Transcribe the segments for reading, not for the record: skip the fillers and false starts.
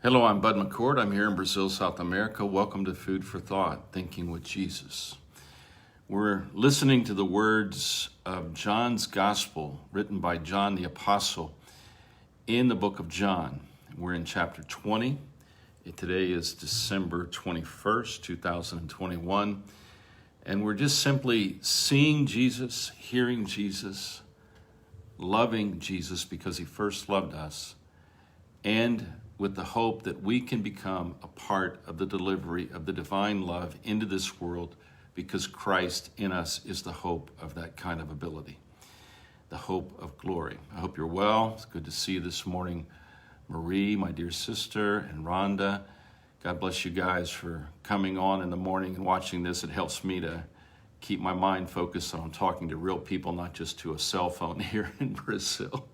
Hello, I'm Bud McCord. I'm here in Brazil, South America. Welcome to Food for Thought, Thinking with Jesus. We're listening to the words of John's Gospel, written by John the Apostle in the book of John. We're in chapter 20. Today is December 21st, 2021. And we're just simply seeing Jesus, hearing Jesus, loving Jesus because he first loved us, and with the hope that we can become a part of the delivery of the divine love into this world because Christ in us is the hope of that kind of ability, the hope of glory. I hope you're well. It's good to see you this morning. Marie, my dear sister, and Rhonda, God bless you guys for coming on in the morning and watching this. It helps me to keep my mind focused on talking to real people, not just to a cell phone here in Brazil.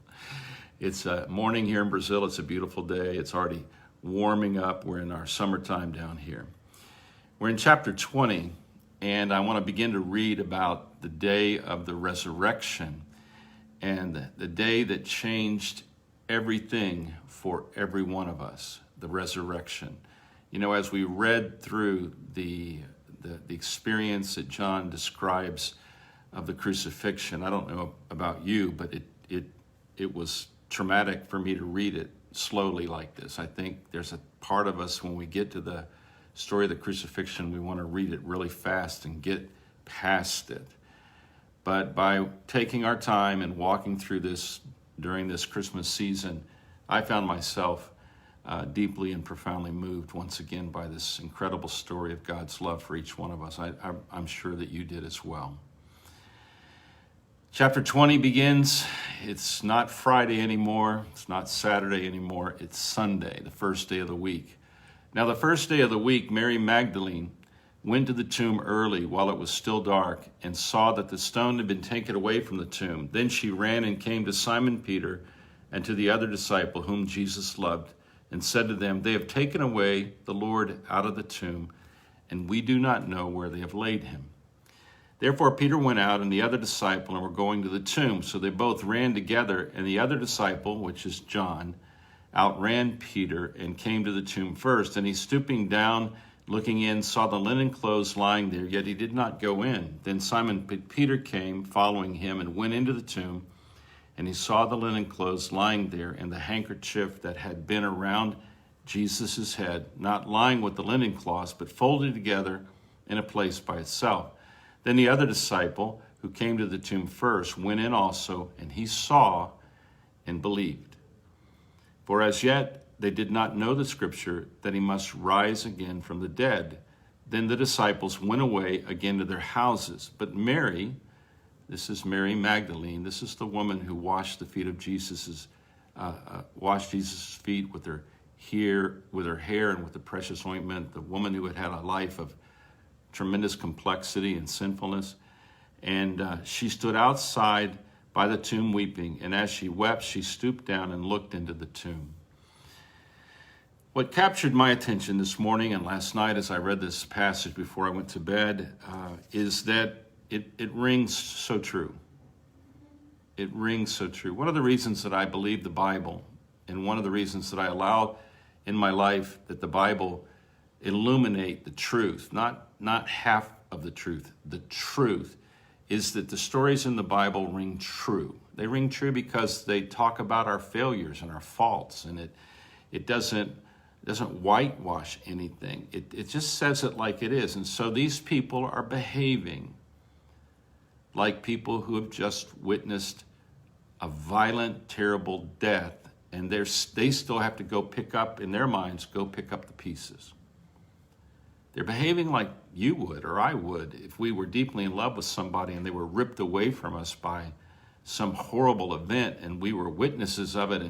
It's morning here in Brazil. It's a beautiful day. It's already warming up. We're in our summertime down here. We're in chapter 20, and I want to begin to read about the day of the resurrection and the day that changed everything for every one of us, the resurrection. You know, as we read through the experience that John describes of the crucifixion, I don't know about you, but it was traumatic for me to read it slowly like this. I think there's a part of us when we get to the story of the crucifixion, we want to read it really fast and get past it. But by taking our time and walking through this during this Christmas season, I found myself deeply and profoundly moved once again by this incredible story of God's love for each one of us. I'm sure that you did as well. Chapter 20 begins. It's not Friday anymore. It's not Saturday anymore. It's Sunday, the first day of the week. Now, the first day of the week, Mary Magdalene went to the tomb early while it was still dark and saw that the stone had been taken away from the tomb. Then she ran and came to Simon Peter and to the other disciple whom Jesus loved and said to them, "They have taken away the Lord out of the tomb, and we do not know where they have laid him." Therefore Peter went out and the other disciple and were going to the tomb. So they both ran together, and the other disciple, which is John, outran Peter and came to the tomb first. And he, stooping down, looking in, saw the linen clothes lying there, yet he did not go in. Then Simon Peter came, following him, and went into the tomb. And he saw the linen clothes lying there, and the handkerchief that had been around Jesus' head, not lying with the linen cloths, but folded together in a place by itself. Then the other disciple, who came to the tomb first, went in also, and he saw and believed. For as yet they did not know the scripture that he must rise again from the dead. Then the disciples went away again to their houses. But Mary, this is Mary Magdalene, this is the woman who washed the feet of washed Jesus' feet with her hair and with the precious ointment, the woman who had had a life of tremendous complexity and sinfulness. And she stood outside by the tomb weeping. And as she wept, she stooped down and looked into the tomb. What captured my attention this morning and last night as I read this passage before I went to bed is that it rings so true. It rings so true. One of the reasons that I believe the Bible, and one of the reasons that I allow in my life that the Bible illuminate the truth, not half of the truth, is that the stories in the Bible ring true. They ring true because they talk about our failures and our faults, and it doesn't whitewash anything. It just says it like it is. And so these people are behaving like people who have just witnessed a violent, terrible death, and they still have to go pick up the pieces. They're behaving like you would or I would if we were deeply in love with somebody and they were ripped away from us by some horrible event and we were witnesses of it,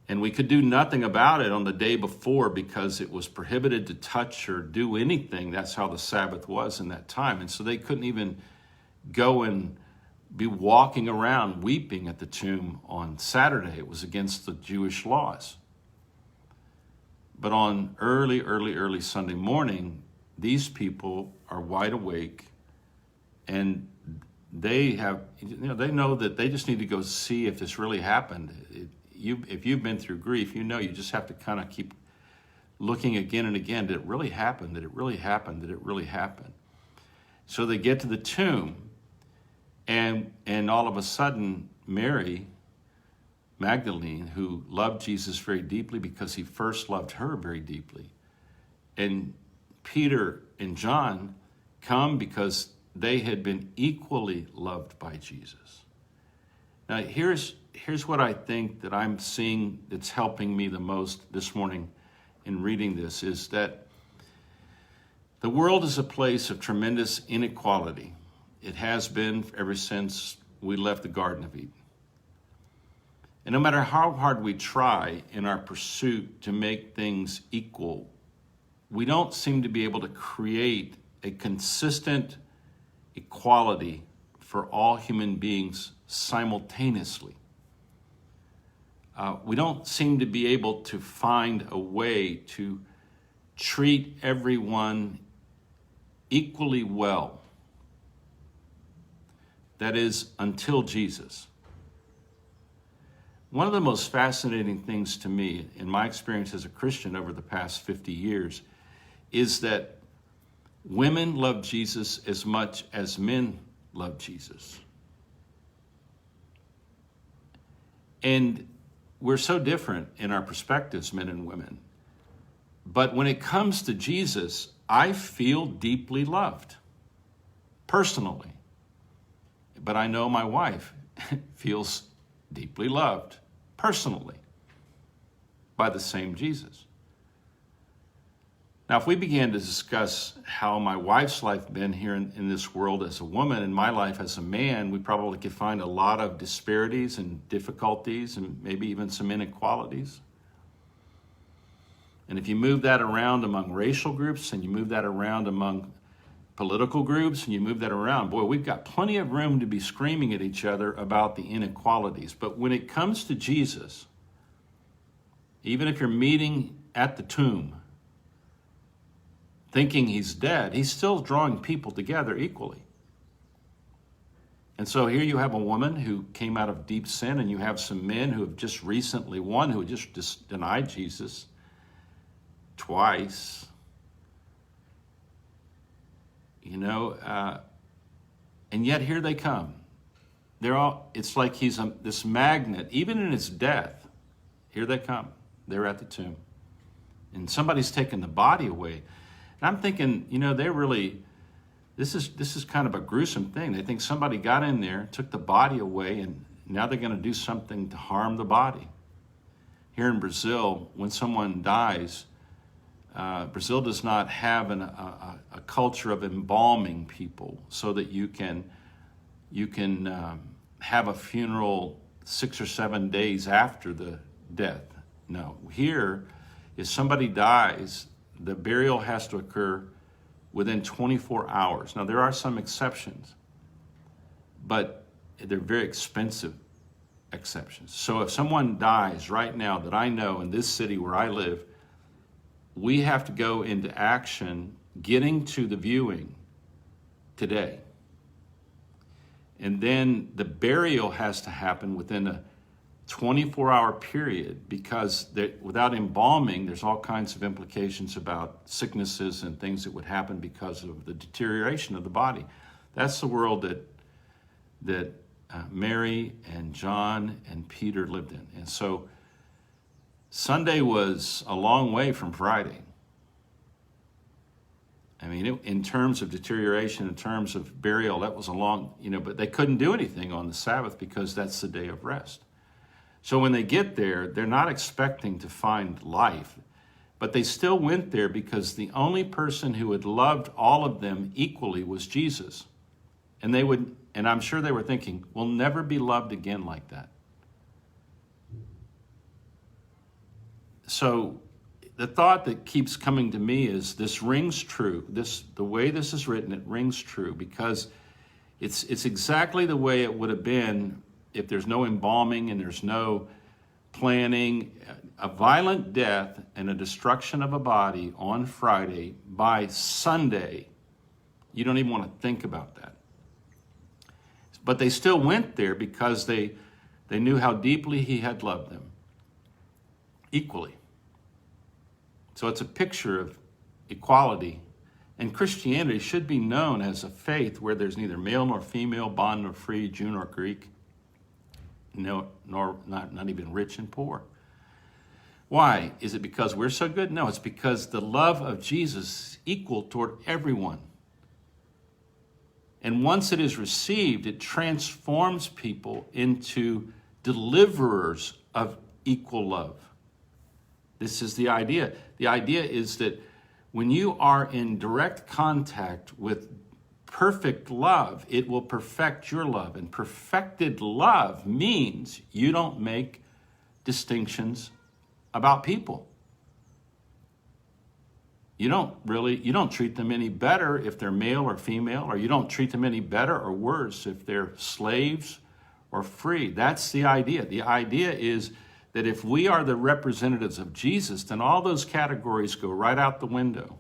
and we could do nothing about it on the day before because it was prohibited to touch or do anything. That's how the Sabbath was in that time. And so they couldn't even go and be walking around weeping at the tomb on Saturday. It was against the Jewish laws. But on early Sunday morning, these people are wide awake, and they know that they just need to go see if this really happened. If you've been through grief, you just have to kind of keep looking again and again, did it really happen? Did it really happen? Did it really happen? So they get to the tomb, and all of a sudden, Mary Magdalene, who loved Jesus very deeply because he first loved her very deeply, and Peter and John come because they had been equally loved by Jesus. Now, here's what I think that I'm seeing that's helping me the most this morning in reading this, is that the world is a place of tremendous inequality. It has been ever since we left the Garden of Eden. And no matter how hard we try in our pursuit to make things equal, we don't seem to be able to create a consistent equality for all human beings simultaneously. We don't seem to be able to find a way to treat everyone equally well. That is, until Jesus. One of the most fascinating things to me, in my experience as a Christian over the past 50 years, is that women love Jesus as much as men love Jesus. And we're so different in our perspectives, men and women. But when it comes to Jesus, I feel deeply loved, personally. But I know my wife feels deeply loved, personally, by the same Jesus. Now, if we began to discuss how my wife's life been here in this world as a woman and my life as a man, we probably could find a lot of disparities and difficulties and maybe even some inequalities. And if you move that around among racial groups and you move that around among political groups and you move that around, boy, we've got plenty of room to be screaming at each other about the inequalities. But when it comes to Jesus, even if you're meeting at the tomb, thinking he's dead, he's still drawing people together equally. And so here you have a woman who came out of deep sin, and you have some men who have just recently, one who just denied Jesus twice. And yet here they come. It's like he's this magnet, even in his death. Here they come. They're at the tomb. And somebody's taken the body away. And I'm thinking, this is kind of a gruesome thing. They think somebody got in there, took the body away, and now they're going to do something to harm the body. Here in Brazil, when someone dies, Brazil does not have a culture of embalming people so that you can have a funeral 6 or 7 days after the death. No, here, if somebody dies, the burial has to occur within 24 hours. Now, there are some exceptions, but they're very expensive exceptions. So if someone dies right now that I know in this city where I live, we have to go into action getting to the viewing today. And then the burial has to happen within a 24-hour period, because without embalming, there's all kinds of implications about sicknesses and things that would happen because of the deterioration of the body. That's the world that Mary and John and Peter lived in. And so Sunday was a long way from Friday. I mean, in terms of deterioration, in terms of burial, that was a long, but they couldn't do anything on the Sabbath because that's the day of rest. So when they get there, they're not expecting to find life, but they still went there because the only person who had loved all of them equally was Jesus. And I'm sure they were thinking, we'll never be loved again like that. So the thought that keeps coming to me is this rings true. The way this is written, it rings true because it's exactly the way it would have been if there's no embalming and there's no planning. A violent death and a destruction of a body on Friday, by Sunday, you don't even want to think about that. But they still went there because they knew how deeply he had loved them equally. So it's a picture of equality. And Christianity should be known as a faith where there's neither male nor female, bond nor free, Jew nor Greek, no, nor not even rich and poor. Why? Is it because we're so good? No, it's because the love of Jesus is equal toward everyone. And once it is received, it transforms people into deliverers of equal love. This is the idea. The idea is that when you are in direct contact with perfect love, it will perfect your love. And perfected love means you don't make distinctions about people. You don't treat them any better if they're male or female, or you don't treat them any better or worse if they're slaves or free. That's the idea. The idea is that if we are the representatives of Jesus, then all those categories go right out the window.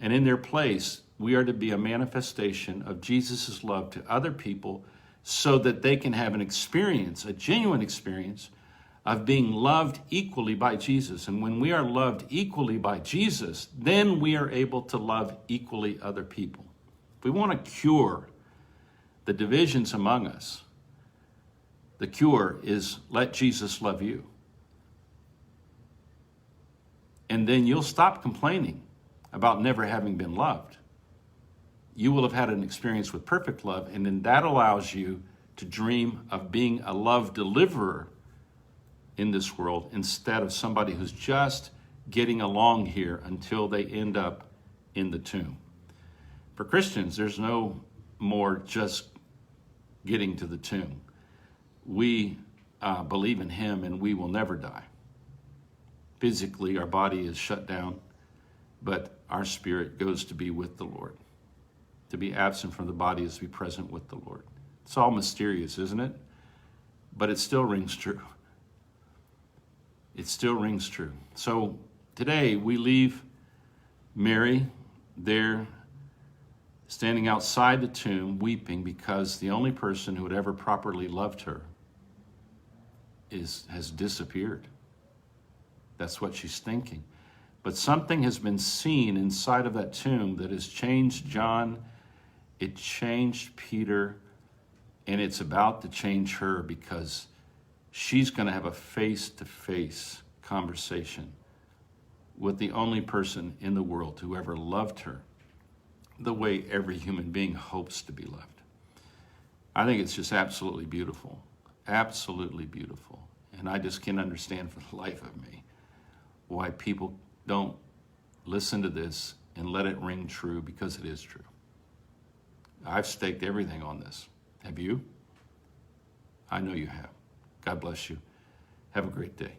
And in their place, we are to be a manifestation of Jesus' love to other people so that they can have an experience, a genuine experience, of being loved equally by Jesus. And when we are loved equally by Jesus, then we are able to love equally other people. If we want to cure the divisions among us, the cure is let Jesus love you. And then you'll stop complaining about never having been loved. You will have had an experience with perfect love, and then that allows you to dream of being a love deliverer in this world instead of somebody who's just getting along here until they end up in the tomb. For Christians, there's no more just getting to the tomb. We believe in him and we will never die. Physically, our body is shut down, but our spirit goes to be with the Lord. To be absent from the body is to be present with the Lord. It's all mysterious, isn't it? But it still rings true. It still rings true. So today we leave Mary there standing outside the tomb weeping because the only person who had ever properly loved her has disappeared. That's what she's thinking. But something has been seen inside of that tomb that has changed John, it changed Peter, and it's about to change her because she's going to have a face-to-face conversation with the only person in the world who ever loved her the way every human being hopes to be loved. I think it's just absolutely beautiful, absolutely beautiful. And I just can't understand for the life of me why people don't listen to this and let it ring true, because it is true. I've staked everything on this. Have you? I know you have. God bless you. Have a great day.